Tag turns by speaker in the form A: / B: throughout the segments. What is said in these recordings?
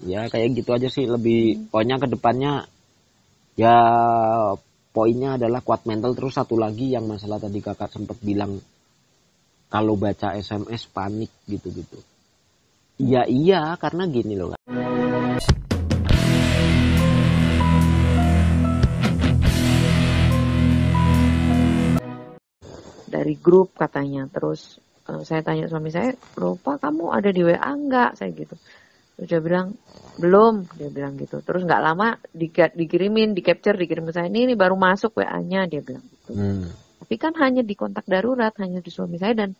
A: Ya kayak gitu aja sih, lebih pokoknya ke depannya ya poinnya adalah kuat mental. Terus satu lagi yang masalah tadi kakak sempat bilang kalau baca SMS panik gitu-gitu. Ya iya, karena gini loh Kak.
B: Dari grup katanya. Terus saya tanya suami saya, lupa kamu ada di WA enggak? Saya gitu. Terus dia bilang, belum, dia bilang gitu. Terus nggak lama dikirimin, di capture, dikirim ke saya, ini baru masuk WA-nya, dia bilang gitu. Tapi kan hanya di kontak darurat, hanya di suami saya, dan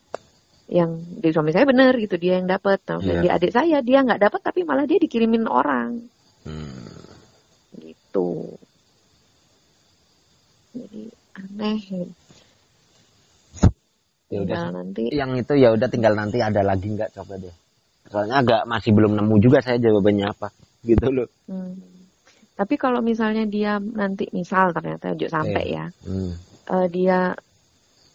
B: yang di suami saya bener gitu, dia yang dapat. Dan di adik saya, dia nggak dapat, tapi malah dia dikirimin orang. Gitu. Jadi aneh.
A: Ya udah,
B: nanti
A: yang itu ya udah, tinggal nanti ada lagi nggak, coba deh. Soalnya masih belum nemu juga saya jawabannya apa gitu loh.
B: Tapi kalau misalnya dia nanti misal ternyata sampai ya, dia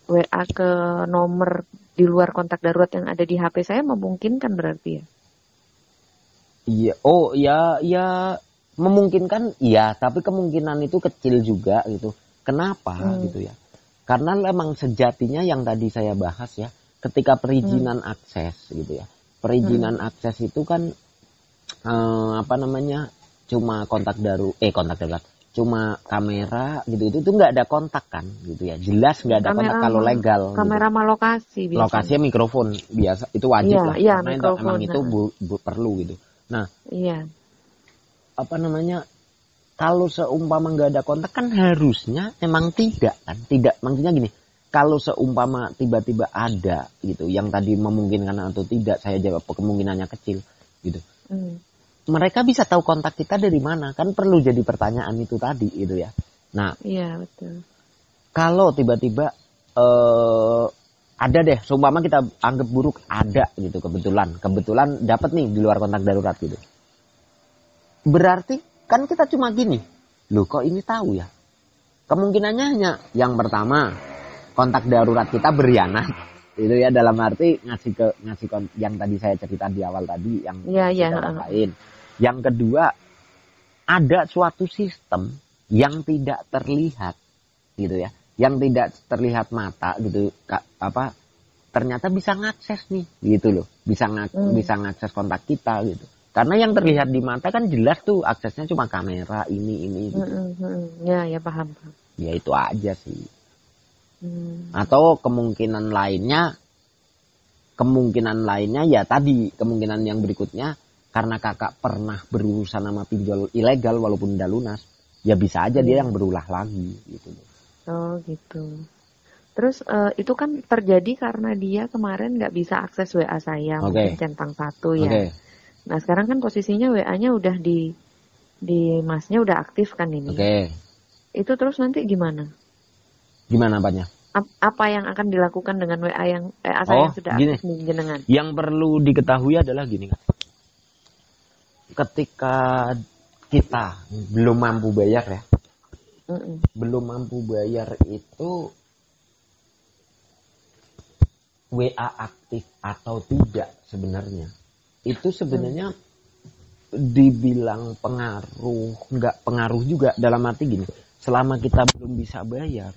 B: WA ke nomor di luar kontak darurat yang ada di HP saya, memungkinkan berarti ya?
A: Iya, oh ya memungkinkan, iya, tapi kemungkinan itu kecil juga gitu. Kenapa gitu ya? Karena memang sejatinya yang tadi saya bahas ya, ketika perizinan akses gitu ya. Perizinan akses itu kan cuma kontak darurat, cuma kamera gitu, itu nggak ada kontak kan gitu ya, jelas nggak ada kontak kalau legal.
B: Kamera sama lokasi biasanya.
A: Lokasinya mikrofon biasa, itu wajib lah, karena emang itu perlu gitu. Nah, kalau seumpama nggak ada kontak kan harusnya emang tidak, maksudnya gini, kalau seumpama tiba-tiba ada gitu, yang tadi memungkinkan atau tidak, saya jawab kemungkinannya kecil gitu. Mereka bisa tahu kontak kita dari mana, kan perlu jadi pertanyaan itu tadi gitu ya. Nah,
B: iya betul.
A: Kalau tiba-tiba ada deh, seumpama kita anggap buruk ada gitu, kebetulan dapat nih di luar kontak darurat gitu. Berarti kan kita cuma gini, loh kok ini tahu ya? Kemungkinannya hanya yang pertama, kontak darurat kita berkhianat. Itu ya, dalam arti ngasih yang tadi saya cerita di awal tadi, yang orang lain. Yang kedua, ada suatu sistem yang tidak terlihat gitu ya, yang tidak terlihat mata gitu, ternyata bisa ngakses nih gitu loh, bisa ngakses kontak kita gitu. Karena yang terlihat di mata kan jelas tuh, aksesnya cuma kamera ini gitu.
B: Ya paham.
A: Ya itu aja sih. Atau kemungkinan lainnya ya tadi, kemungkinan yang berikutnya, karena kakak pernah berurusan sama pinjol ilegal walaupun udah lunas, ya bisa aja dia yang berulah lagi gitu.
B: Oh gitu. Terus itu kan terjadi karena dia kemarin nggak bisa akses WA saya, mungkin centang satu ya. Nah sekarang kan posisinya WA-nya udah di masnya udah aktif kan ini. Itu terus nanti gimana? Gimana apanya? Apa yang akan dilakukan dengan WA yang saya yang sudah aktif jenengan?
A: Yang perlu diketahui adalah gini kan. Ketika kita belum mampu bayar ya, belum mampu bayar itu, WA aktif atau tidak sebenarnya, itu sebenarnya dibilang pengaruh, nggak pengaruh juga, dalam arti gini, selama kita belum bisa bayar,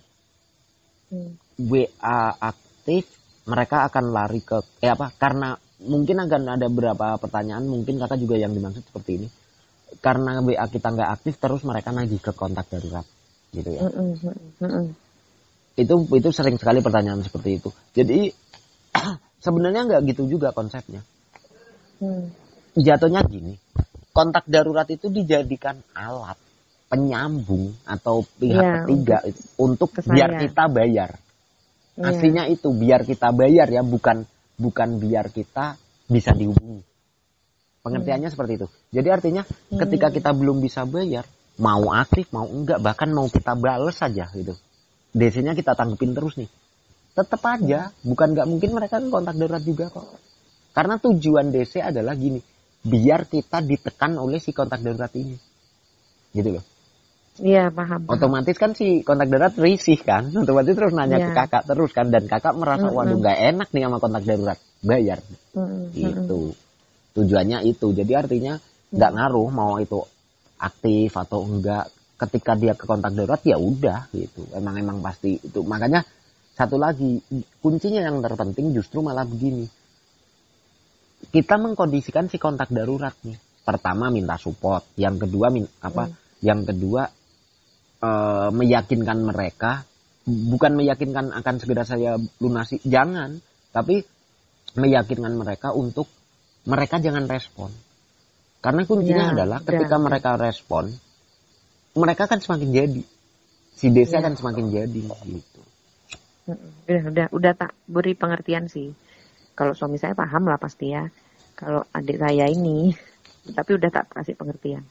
A: WA aktif, mereka akan lari ke karena mungkin akan ada beberapa pertanyaan, mungkin kakak juga yang dimaksud seperti ini, karena WA kita nggak aktif, terus mereka nagih ke kontak darurat gitu ya. Itu sering sekali pertanyaan seperti itu. Jadi sebenarnya nggak gitu juga konsepnya. Jatuhnya gini, kontak darurat itu dijadikan alat penyambung atau pihak ketiga untuk biar kita bayar. Aslinya itu biar kita bayar ya, bukan biar kita bisa dihubungi. Pengertiannya seperti itu. Jadi artinya ketika kita belum bisa bayar, mau aktif mau enggak, bahkan mau kita bales saja gitu, DC-nya kita tanggepin terus nih, tetap aja bukan nggak mungkin mereka kan kontak darurat juga kok. Karena tujuan DC adalah gini, biar kita ditekan oleh si kontak darurat ini, gitu loh.
B: Iya paham.
A: Otomatis kan si kontak darurat risih kan, otomatis terus nanya ke kakak terus kan, dan kakak merasa waduh nggak enak nih sama kontak darurat, bayar. Itu tujuannya itu. Jadi artinya nggak ngaruh mau itu aktif atau enggak. Ketika dia ke kontak darurat ya udah gitu. Emang pasti itu. Makanya satu lagi kuncinya yang terpenting justru malah begini. Kita mengkondisikan si kontak darurat nih. Pertama minta support, yang kedua Yang kedua meyakinkan mereka, bukan meyakinkan akan segera saya lunasi, jangan, tapi meyakinkan mereka untuk mereka jangan respon. Karena kuncinya adalah ketika mereka respon, mereka akan semakin jadi. Si desa akan semakin jadi gitu.
B: Udah tak beri pengertian sih. Kalau suami saya paham lah pasti ya. Kalau adik saya ini, tapi udah tak kasih pengertian.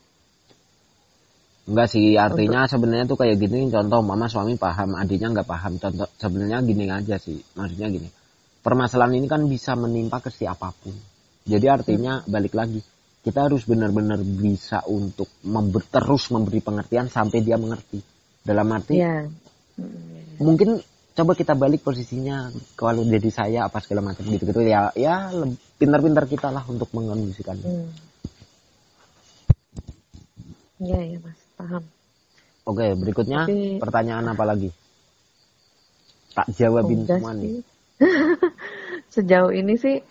A: Enggak sih, artinya sebenarnya tuh kayak gini, contoh mama suami paham, adiknya nggak paham. Contoh sebenarnya gini aja sih, maksudnya gini. Permasalahan ini kan bisa menimpa ke siapapun. Jadi artinya balik lagi, kita harus benar-benar bisa untuk terus memberi pengertian sampai dia mengerti. Dalam arti, mungkin coba kita balik posisinya, kalau jadi saya apa segala macam gitu-gitu ya pintar-pintar kita lah untuk mengkondisikannya.
B: Iya mas, paham.
A: Oke, berikutnya pertanyaan apa lagi? Tak jawabin semua nih.
B: Sejauh ini sih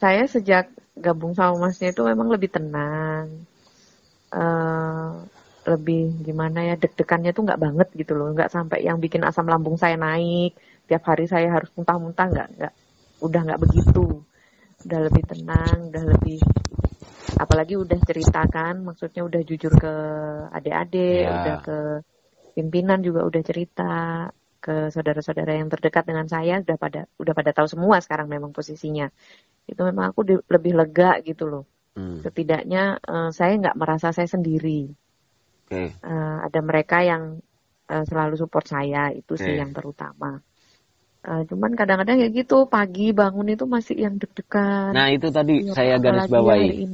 B: saya sejak gabung sama masnya itu memang lebih tenang, lebih gimana ya, deg-degannya tuh nggak banget gitu loh, nggak sampai yang bikin asam lambung saya naik tiap hari saya harus muntah-muntah, nggak, udah nggak begitu, udah lebih tenang, udah lebih, apalagi udah ceritakan, maksudnya udah jujur ke adik-adik, udah ke pimpinan juga udah cerita, ke saudara-saudara yang terdekat dengan saya udah pada tahu semua sekarang memang posisinya. Itu memang aku lebih lega gitu loh. Setidaknya saya nggak merasa saya sendiri. Ada mereka yang selalu support saya, itu sih yang terutama. Cuman kadang-kadang ya gitu, pagi bangun itu masih yang deg-degan.
A: Nah itu tadi saya garis bawahi.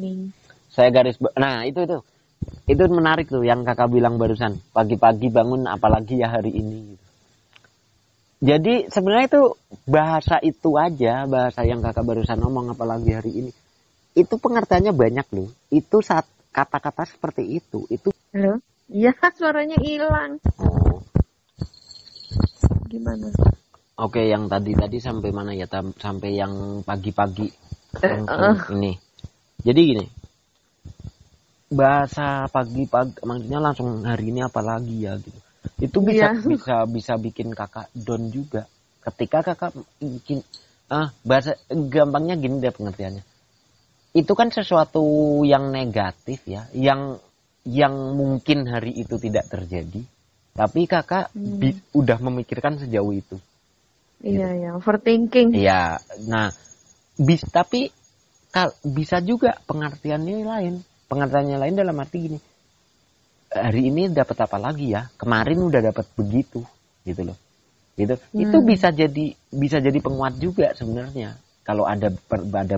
A: Nah itu menarik tuh yang kakak bilang barusan. Pagi-pagi bangun apalagi ya hari ini. Jadi sebenarnya itu bahasa itu aja, bahasa yang kakak barusan ngomong apalagi hari ini. Itu pengertiannya banyak loh. Itu saat kata-kata seperti itu.
B: Halo? Iya, suaranya hilang.
A: Oh.
B: Gimana?
A: Oke, yang tadi sampai mana ya? Sampai yang pagi-pagi. Ini. Jadi gini. Bahasa pagi-pagi maksudnya langsung hari ini apalagi ya gitu. Itu bisa bikin kakak down juga. Ketika kakak bikin bahasa gampangnya gini deh pengertiannya. Itu kan sesuatu yang negatif ya, yang mungkin hari itu tidak terjadi, tapi kakak udah memikirkan sejauh itu.
B: Iya gitu. Ya, overthinking.
A: Iya, nah tapi bisa juga pengertiannya lain. Pengertiannya lain dalam arti gini. Hari ini dapat apa lagi ya? Kemarin udah dapat begitu, gitu loh. Gitu. Itu bisa jadi penguat juga sebenarnya. Kalau ada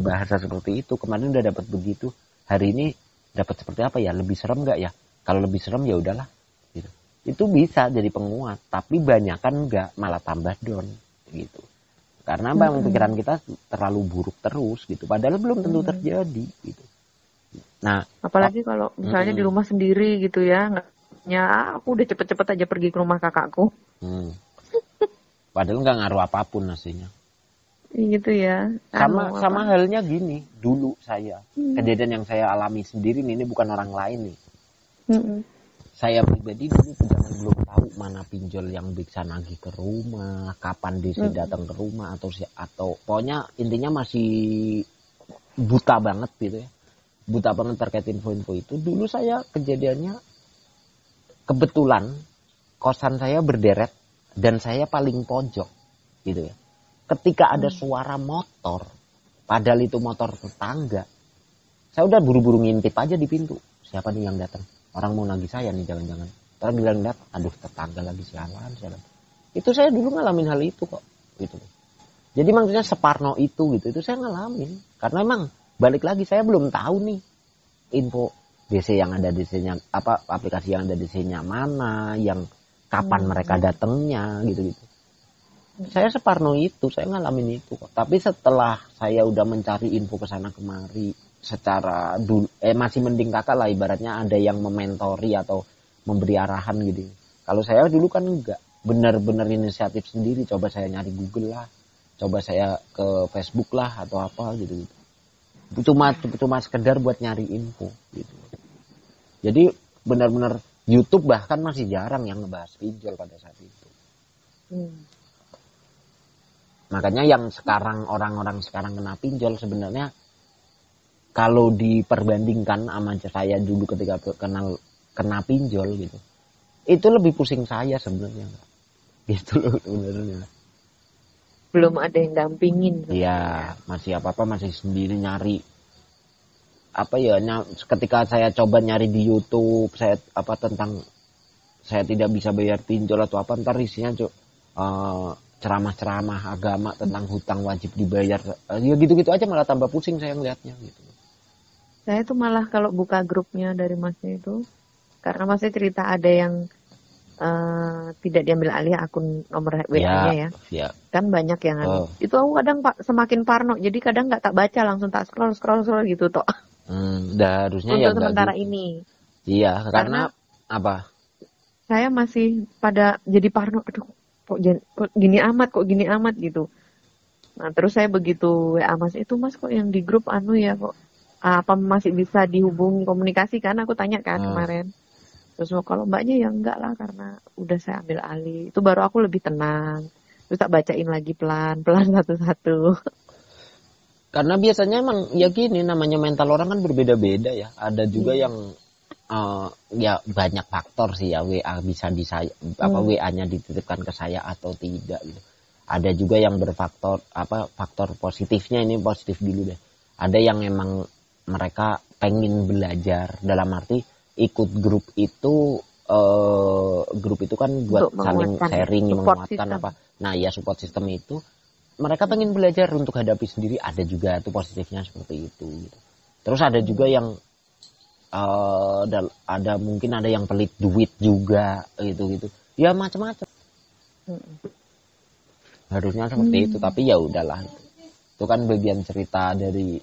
A: bahasa seperti itu, kemarin udah dapat begitu, hari ini dapat seperti apa ya? Lebih serem nggak ya? Kalau lebih serem ya udahlah. Gitu. Itu bisa jadi penguat, tapi banyak kan nggak, malah tambah down, gitu. Karena pikiran kita terlalu buruk terus, gitu. Padahal belum tentu terjadi, gitu. Nah,
B: apalagi kalau misalnya di rumah sendiri gitu ya, aku udah cepet-cepet aja pergi ke rumah kakakku.
A: Padahal nggak ngaruh apapun hasilnya.
B: Gitu ya.
A: Sama halnya gini, dulu saya kejadian yang saya alami sendiri ini bukan orang lain nih. Saya pribadi dulu belum tahu mana pinjol yang bisa nagih ke rumah, kapan DC datang ke rumah atau pokoknya intinya masih buta banget gitu ya. Buta banget terkait info-info itu. Dulu saya kejadiannya kebetulan kosan saya berderet dan saya paling pojok gitu ya. Ketika ada suara motor, padahal itu motor tetangga, saya udah buru-buru ngintip aja di pintu. Siapa nih yang datang? Orang mau nagih saya nih jangan-jangan. Terus bilang aduh tetangga lagi sialan. Itu saya dulu ngalamin hal itu kok gitu. Jadi maksudnya separno itu gitu. Itu saya ngalamin karena emang balik lagi saya belum tahu nih info DC yang ada DC-nya aplikasi yang ada DC-nya mana, yang kapan mereka datangnya gitu-gitu. Saya separno itu, saya ngalamin itu kok. Tapi setelah saya udah mencari info ke sana kemari, secara masih mending kakak lah, ibaratnya ada yang mementori atau memberi arahan gitu. Kalau saya dulu kan enggak, benar-benar inisiatif sendiri, coba saya nyari Google lah, coba saya ke Facebook lah atau apa gitu. Cuma sekedar buat nyari info gitu. Jadi benar-benar YouTube bahkan masih jarang yang ngebahas pinjol pada saat itu. Makanya yang sekarang orang-orang sekarang kena pinjol sebenarnya kalau diperbandingkan sama saya dulu ketika kena pinjol gitu, itu lebih pusing saya sebenarnya, gitu loh sebenarnya.
B: Belum ada yang dampingin.
A: Iya, masih apa-apa masih sendiri nyari. Apa ya, ketika saya coba nyari di YouTube, saya tentang saya tidak bisa bayar pinjol atau apa, ntar isinya ceramah-ceramah agama tentang hutang wajib dibayar. Ya gitu-gitu aja, malah tambah pusing saya ngelihatnya gitu.
B: Saya tuh malah kalau buka grupnya dari Masnya itu, karena Masnya cerita ada yang tidak diambil alih akun nomor WA-nya ya. Kan banyak yang itu aku kadang semakin parno, jadi kadang nggak tak baca, langsung tak scroll gitu toh.
A: Harusnya
B: untuk
A: ya
B: sementara
A: gitu.
B: ini.
A: Iya, karena apa?
B: Saya masih pada jadi parno, aduh kok gini amat gitu. Nah terus saya begitu WA Mas itu, Mas kok yang di grup ya kok apa masih bisa dihubungi komunikasi kan, aku tanya kan kemarin. Terus kalau mbaknya ya enggak lah, karena udah saya ambil alih. Itu baru aku lebih tenang. Terus tak bacain lagi pelan-pelan satu-satu.
A: Karena biasanya emang ya gini, namanya mental orang kan berbeda-beda ya. Ada juga yang ya banyak faktor sih ya, WA bisa WA-nya dititipkan ke saya atau tidak gitu. Ada juga yang berfaktor faktor positifnya, ini positif dulu deh. Ada yang emang mereka pengen belajar, dalam arti ikut grup itu kan buat saling sharing, menguatkan apa. Nah ya, support system itu mereka pengen belajar untuk hadapi sendiri, ada juga tuh positifnya seperti itu gitu. Terus ada juga yang mungkin ada yang pelit duit juga gitu ya, macam-macam. Harusnya seperti itu, tapi ya udahlah, itu kan bagian cerita dari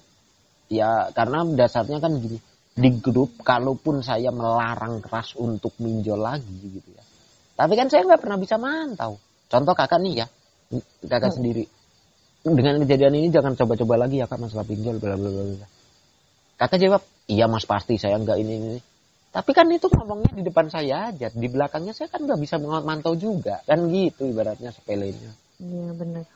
A: ya, karena dasarnya kan gini, di grup kalaupun saya melarang keras untuk minjol lagi gitu ya, tapi kan saya nggak pernah bisa mantau. Contoh kakak nih ya, kakak sendiri, dengan kejadian ini jangan coba-coba lagi ya kak masalah pinjol bla bla bla. Kakak jawab, iya mas pasti saya nggak ini. Tapi kan itu ngomongnya di depan saya aja, di belakangnya saya kan nggak bisa mantau juga, kan gitu ibaratnya, sepelenya.
B: Iya benar.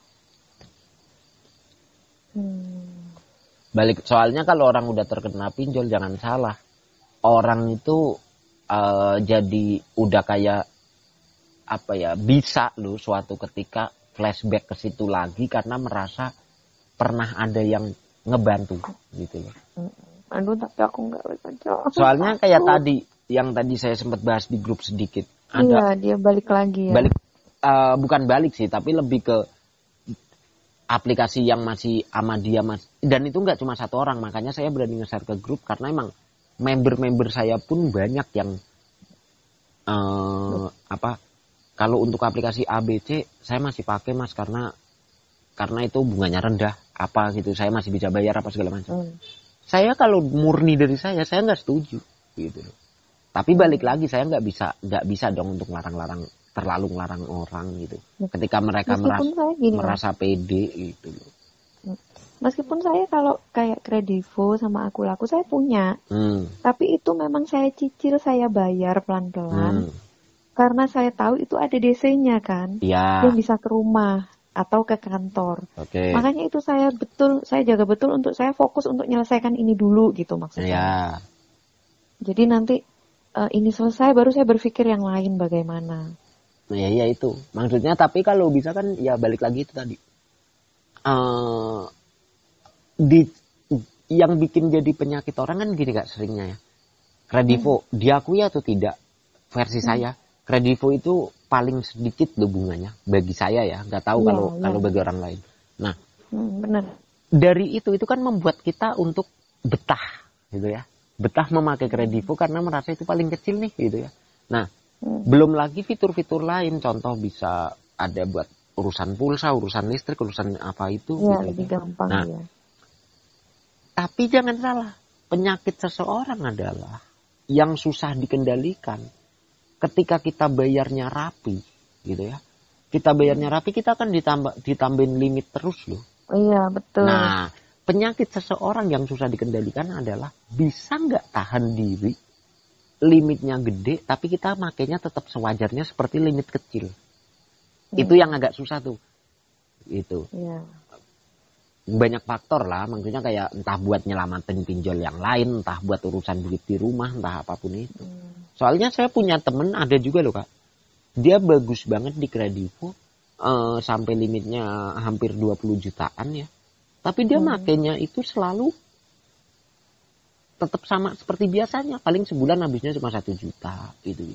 A: Balik, soalnya kalau orang udah terkena pinjol jangan salah, orang itu jadi udah kayak apa ya, bisa loh suatu ketika flashback ke situ lagi karena merasa pernah ada yang ngebantu gitu loh.
B: Aduh tapi aku nggak bisa.
A: Soalnya kayak tadi yang tadi saya sempat bahas di grup sedikit,
B: iya dia balik lagi ya.
A: Bukan balik sih, tapi lebih ke aplikasi yang masih sama dia mas, dan itu nggak cuma satu orang, makanya saya berani nge-share ke grup karena emang member saya pun banyak yang kalau untuk aplikasi ABC saya masih pakai mas, karena itu bunganya rendah apa gitu, saya masih bisa bayar apa segala macam. Saya kalau murni dari saya nggak setuju gitu. Tapi balik lagi, saya nggak bisa dong untuk terlalu ngelarang orang gitu. Ketika mereka merasa pede gitu loh.
B: Meskipun saya kalau kayak Kredivo sama Aku Laku saya punya, tapi itu memang saya cicil, saya bayar pelan-pelan, karena saya tahu itu ada DC-nya kan, yang bisa ke rumah atau ke kantor. Makanya itu saya jaga betul untuk saya fokus untuk menyelesaikan ini dulu gitu maksudnya. Jadi nanti ini selesai baru saya berpikir yang lain bagaimana.
A: Nah ya itu maksudnya, tapi kalau bisa kan ya balik lagi itu tadi. Yang bikin jadi penyakit orang kan gini kak, seringnya ya. Kredivo diakui atau tidak, versi saya Kredivo itu paling sedikit loh bunganya bagi saya ya, nggak tahu kalau bagi orang lain. Nah
B: benar. Dari
A: itu kan membuat kita untuk betah gitu ya, betah memakai Kredivo karena merasa itu paling kecil nih gitu ya. Nah belum lagi fitur-fitur lain, contoh bisa ada buat urusan pulsa, urusan listrik, urusan apa itu
B: ya,
A: gitu.
B: Lebih gampang
A: nah,
B: ya.
A: Tapi jangan salah, penyakit seseorang adalah yang susah dikendalikan. Ketika kita bayarnya rapi, gitu ya. Kita bayarnya rapi, kita kan ditambahin limit terus loh.
B: Iya, betul.
A: Nah, penyakit seseorang yang susah dikendalikan adalah bisa nggak tahan diri, limitnya gede, tapi kita makainya tetap sewajarnya seperti limit kecil. Itu yang agak susah tuh. Itu.
B: Iya.
A: Banyak faktor lah, maksudnya kayak entah buat nyelamatin pinjol yang lain, entah buat urusan duit di rumah, entah apapun itu. Soalnya saya punya temen, ada juga loh Kak. Dia bagus banget di Kredivo, sampai limitnya hampir 20 jutaan ya. Tapi dia makainya itu selalu tetap sama seperti biasanya. Paling sebulan habisnya cuma 1 juta gitu.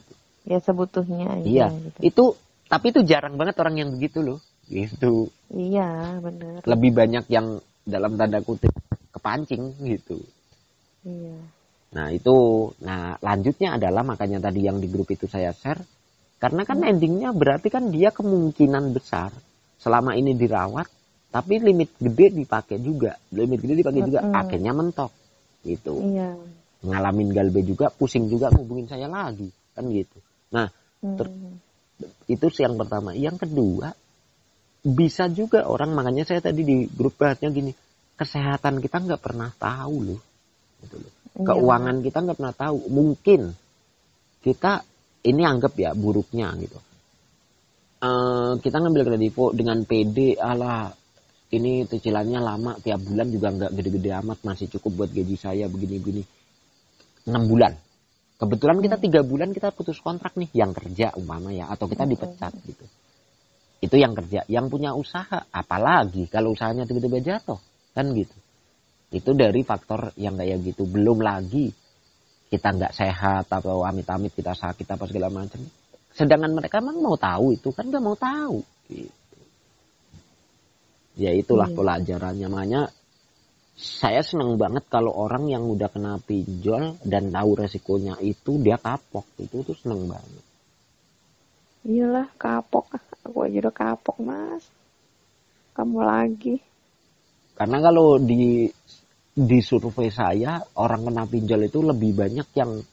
B: Ya sebutuhnya aja.
A: Iya,
B: gitu.
A: Tapi itu jarang banget orang yang begitu loh. Gitu.
B: Iya, benar.
A: Lebih banyak yang dalam tanda kutip kepancing gitu.
B: Iya.
A: Nah lanjutnya adalah makanya tadi yang di grup itu saya share. Karena kan endingnya berarti kan dia kemungkinan besar selama ini dirawat, tapi limit gede dipakai juga. Akhirnya mentok. Gitu.
B: Iya.
A: Ngalamin galbe juga, pusing juga, ngubungin saya lagi. Kan gitu. Nah, itu yang pertama. Yang kedua, bisa juga orang, makanya saya tadi di grup bahasnya gini, kesehatan kita nggak pernah tahu loh. Gitu loh. Keuangan kita nggak pernah tahu. Mungkin kita, ini anggap ya buruknya gitu. Kita ngambil Kredivo dengan PD, ini cicilannya lama, tiap bulan juga nggak gede-gede amat, masih cukup buat gaji saya begini-begini. 6 bulan. Kebetulan kita 3 bulan kita putus kontrak nih, yang kerja umpama ya, atau kita dipecat gitu. Itu yang kerja, yang punya usaha, apalagi kalau usahanya tiba-tiba jatuh, kan gitu. Itu dari faktor yang kayak gitu. Belum lagi kita nggak sehat atau amit-amit kita sakit apa segala macam. Sedangkan mereka emang mau tahu itu, kan nggak mau tahu. Gitu. Ya itulah pelajarannya. Makanya saya senang banget kalau orang yang udah kena pinjol dan tahu resikonya itu dia kapok. Itu tuh seneng banget.
B: Iyalah kapok. Aku aja udah kapok Mas. Kamu lagi.
A: Karena kalau di survei saya, orang kena pinjol itu lebih banyak yang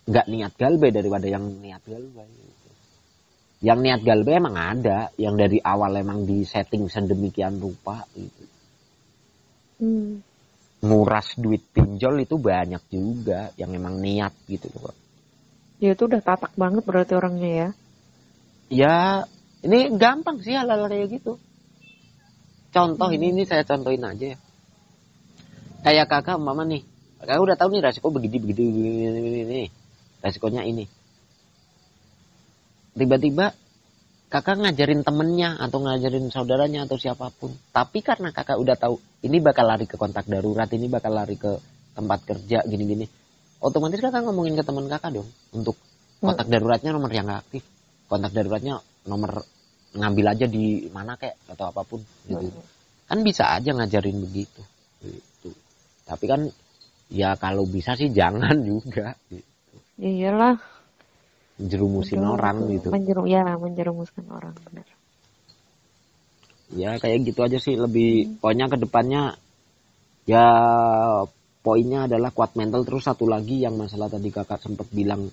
A: nggak niat galbe daripada yang niat galbe. Yang niat galbe emang ada, yang dari awal emang di setting sedemikian rupa gitu. Nguras duit pinjol itu banyak juga yang emang niat gitu loh.
B: Ya itu udah tatak banget berarti orangnya ya.
A: Ya, ini gampang sih hal-hal kayak gitu. Contoh ini saya contohin aja ya. Kayak kakak mama nih, kakak udah tahu nih resiko begini, resikonya ini. Tiba-tiba kakak ngajarin temennya atau ngajarin saudaranya atau siapapun. Tapi karena kakak udah tahu ini bakal lari ke kontak darurat, ini bakal lari ke tempat kerja gini-gini. Otomatis kakak ngomongin ke teman kakak dong untuk kontak daruratnya nomor yang gak aktif. Kontak daruratnya nomor ngambil aja di mana kek atau apapun gitu. Kan bisa aja ngajarin begitu. Gitu. Tapi kan ya kalau bisa sih jangan juga. Gitu.
B: Iyalah.
A: Jerumusin orang gitu.
B: Menjerumuskan orang benar.
A: Ya kayak gitu aja sih, lebih pokoknya ke depannya ya poinnya adalah kuat mental. Terus satu lagi yang masalah tadi kakak sempat bilang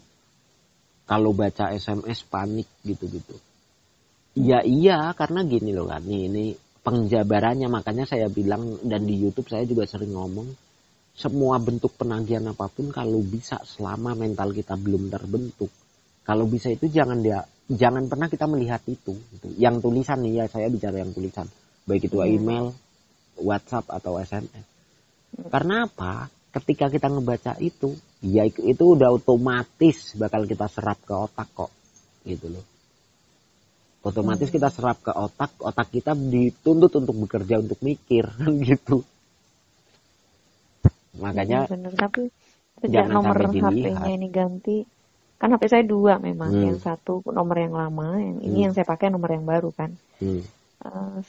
A: kalau baca SMS panik gitu-gitu. Ya iya karena gini loh kan, ini penjabarannya, makanya saya bilang dan di YouTube saya juga sering ngomong. Semua bentuk penagihan apapun kalau bisa selama mental kita belum terbentuk, kalau bisa itu jangan pernah kita melihat itu gitu. Yang tulisan nih ya, saya bicara yang tulisan, baik itu email, WhatsApp atau SMS. Karena apa? Ketika kita ngebaca itu, ya itu udah otomatis bakal kita serap ke otak kok, gitu loh. Otomatis kita serap ke otak kita dituntut untuk bekerja, untuk mikir kan gitu. Makanya
B: bener, tapi sejak nomor HP-nya ini ganti, kan HP saya 2 memang, yang satu nomor yang lama, yang ini yang saya pakai nomor yang baru kan.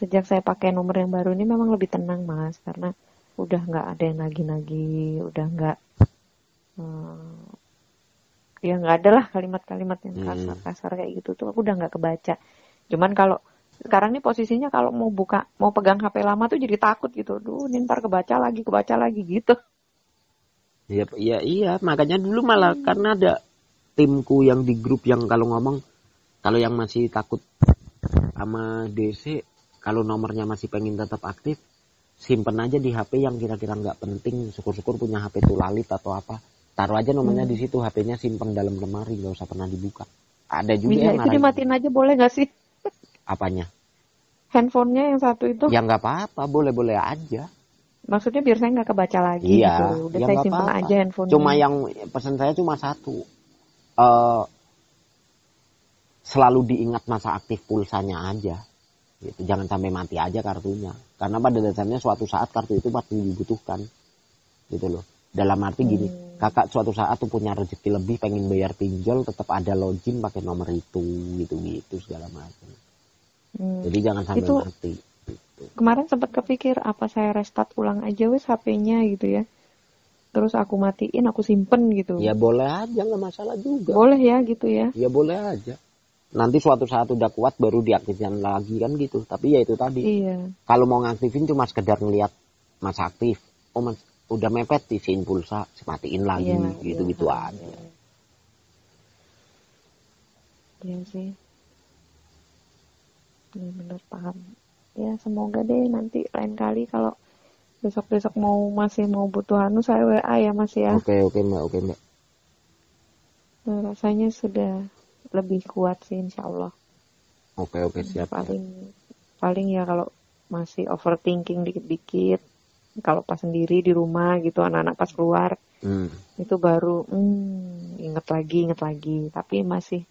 B: Sejak saya pakai nomor yang baru ini memang lebih tenang Mas, karena udah nggak ada yang nagih-nagih, udah nggak ya nggak ada lah kalimat-kalimat yang kasar-kasar kayak gitu tuh, aku udah nggak kebaca. Cuman kalau Sekarang nih posisinya kalau mau pegang HP lama tuh jadi takut gitu. Duh, ini ntar kebaca lagi gitu.
A: Iya, iya, iya. Makanya dulu malah karena ada timku yang di grup yang kalau ngomong, kalau yang masih takut sama DC, kalau nomornya masih pengen tetap aktif, simpen aja di HP yang kira-kira nggak penting. Syukur-syukur punya HP tulalit atau apa. Taruh aja nomornya di situ, HP-nya simpen dalam lemari, nggak usah pernah dibuka. Ada juga
B: Bisa
A: yang
B: itu dimatiin aja boleh gak sih?
A: apanya?
B: Handphonenya yang satu itu.
A: Ya nggak apa-apa, boleh-boleh aja.
B: Maksudnya biar saya nggak kebaca lagi
A: Iya,
B: gitu. Udah
A: ya
B: saya
A: nggak
B: simpen
A: apa-apa.
B: aja handphonenya.
A: Cuma yang pesan saya cuma satu. Eh, selalu diingat masa aktif pulsanya aja. Gitu. Jangan sampai mati aja kartunya. Karena pada dasarnya suatu saat kartu itu pasti dibutuhkan. Gitu loh. Dalam arti gini, kakak suatu saat tuh punya rezeki lebih, pengen bayar pinjol, tetap ada login pakai nomor itu, gitu-gitu segala macam. Jadi jangan sampai
B: Itu
A: mati. Gitu.
B: kemarin sempat kepikir apa saya restart ulang aja wes HP-nya gitu ya. Terus aku matiin, aku simpen gitu.
A: Ya boleh aja, nggak masalah juga.
B: Boleh ya gitu ya.
A: Ya boleh aja. Nanti suatu saat udah kuat baru diaktifkan lagi kan gitu. Tapi ya itu tadi.
B: Iya.
A: Kalau mau ngaktifin cuma sekedar ngeliat masa aktif. Oh mas, udah mepet isiin pulsa, matiin lagi
B: Iya,
A: gitu-gitu
B: iya.
A: aja.
B: Iya sih. Benar-benar paham. Ya semoga deh nanti lain kali kalau besok-besok masih mau butuh anu saya WA ya Mas ya.
A: Oke mbak, oke mbak.
B: Nah, rasanya sudah lebih kuat sih insya Allah.
A: Oke siap.
B: Paling ya kalau masih overthinking dikit-dikit, kalau pas sendiri di rumah gitu, anak-anak pas keluar, itu baru inget lagi. Tapi masih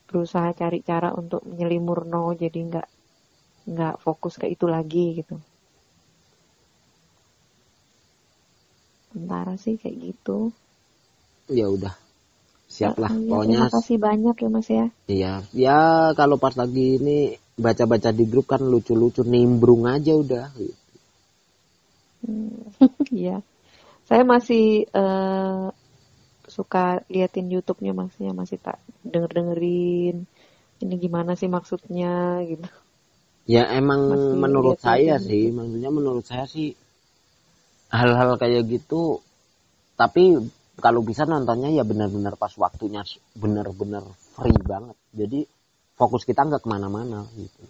B: berusaha cari cara untuk menyelimur jadi nggak fokus ke itu lagi gitu. Sementara sih kayak gitu.
A: Ya udah, siap lah.
B: Ya,
A: Pokoknya.
B: terima kasih banyak ya Mas ya.
A: Iya, ya kalau pas lagi ini baca-baca di grup kan lucu-lucu, nimbrung aja udah.
B: Iya. Saya masih suka liatin YouTube-nya Masnya, masih tak dengerin ini gimana sih maksudnya gitu.
A: Ya emang
B: Masih
A: menurut saya
B: liatin
A: sih, maksudnya menurut saya sih hal-hal kayak gitu. Tapi kalau bisa nontonnya ya benar-benar pas waktunya, benar-benar free banget. Jadi fokus kita nggak kemana-mana gitu.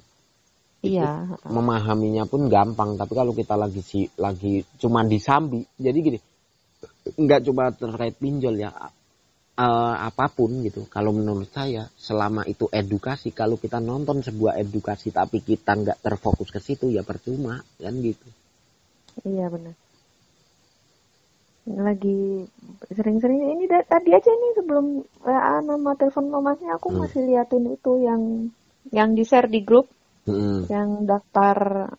B: Iya.
A: Memahaminya pun gampang. Tapi kalau kita lagi cuma disambi, jadi gini, nggak cuma terkait pinjol ya, apapun gitu. Kalau menurut saya, selama itu edukasi, kalau kita nonton sebuah edukasi tapi kita nggak terfokus ke situ ya percuma kan gitu.
B: Iya benar. Lagi sering-sering ini tadi aja nih sebelum WA nama telepon Masnya aku masih liatin itu yang di-share di grup, yang daftar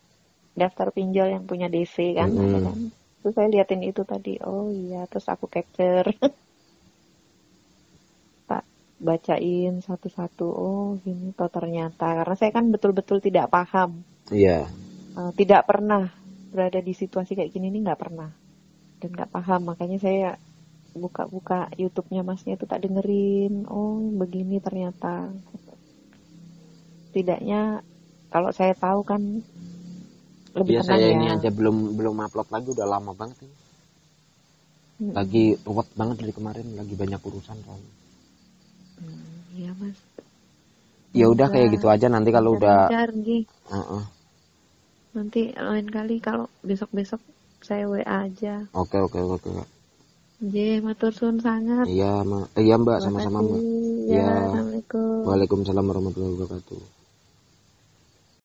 B: pinjol yang punya DC kan, ada kan. Terus saya liatin itu tadi, oh iya, terus aku capture. Tak bacain satu-satu, oh gini toh ternyata. Karena saya kan betul-betul tidak paham.
A: Iya.
B: Tidak pernah berada di situasi kayak gini nih, nggak pernah. Dan nggak paham, makanya saya buka-buka YouTube-nya Masnya itu tak dengerin. Oh begini ternyata. Setidaknya kalau saya tahu kan lebih tenang
A: saya
B: ya.
A: ini aja belum upload lagi udah lama banget ini. Lagi ruwet banget dari kemarin, lagi banyak urusan soalnya.
B: Iya Mas.
A: Ya udah kayak gitu aja, nanti kalau udah
B: nanti lain kali kalau besok-besok saya WA aja.
A: Oke.
B: J, matur suwun sangat.
A: Iya Mbak, sama-sama Mbak.
B: Ya, Assalamualaikum.
A: Waalaikumsalam warahmatullahi wabarakatuh.